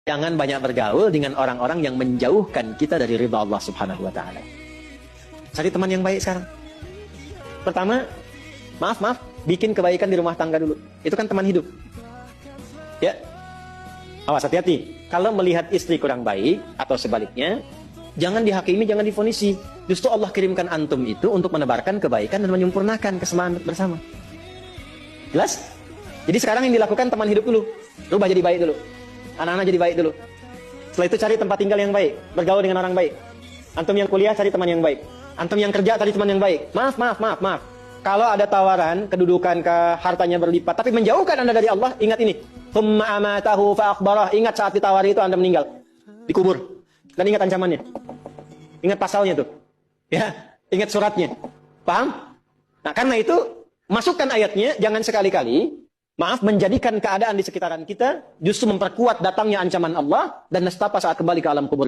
Jangan banyak bergaul dengan orang-orang yang menjauhkan kita dari ridha Allah Subhanahu wa taala. Cari teman yang baik sekarang. Pertama, maaf, bikin kebaikan di rumah tangga dulu. Itu kan teman hidup. Ya. Awas, hati-hati. Kalau melihat istri kurang baik atau sebaliknya, jangan dihakimi, jangan difonisi. Justru Allah kirimkan antum itu untuk menebarkan kebaikan dan menyempurnakan kesemaan bersama. Jelas? Jadi sekarang yang dilakukan teman hidup dulu. Rubah jadi baik dulu. Anak-anak jadi baik dulu. Setelah itu cari tempat tinggal yang baik. Bergaul dengan orang baik. Antum yang kuliah cari teman yang baik. Antum yang kerja cari teman yang baik. Maaf. Kalau ada tawaran, kedudukan ke hartanya berlipat, tapi menjauhkan Anda dari Allah, ingat ini. Thumma amatahu fa akhbarah. Ingat saat ditawari itu Anda meninggal. Dikubur. Dan ingat ancamannya. Ingat pasalnya tuh. Ya, ingat suratnya. Paham? Nah, karena itu masukkan ayatnya, jangan sekali-kali menjadikan keadaan di sekitaran kita justru memperkuat datangnya ancaman Allah dan nestapa saat kembali ke alam kubur.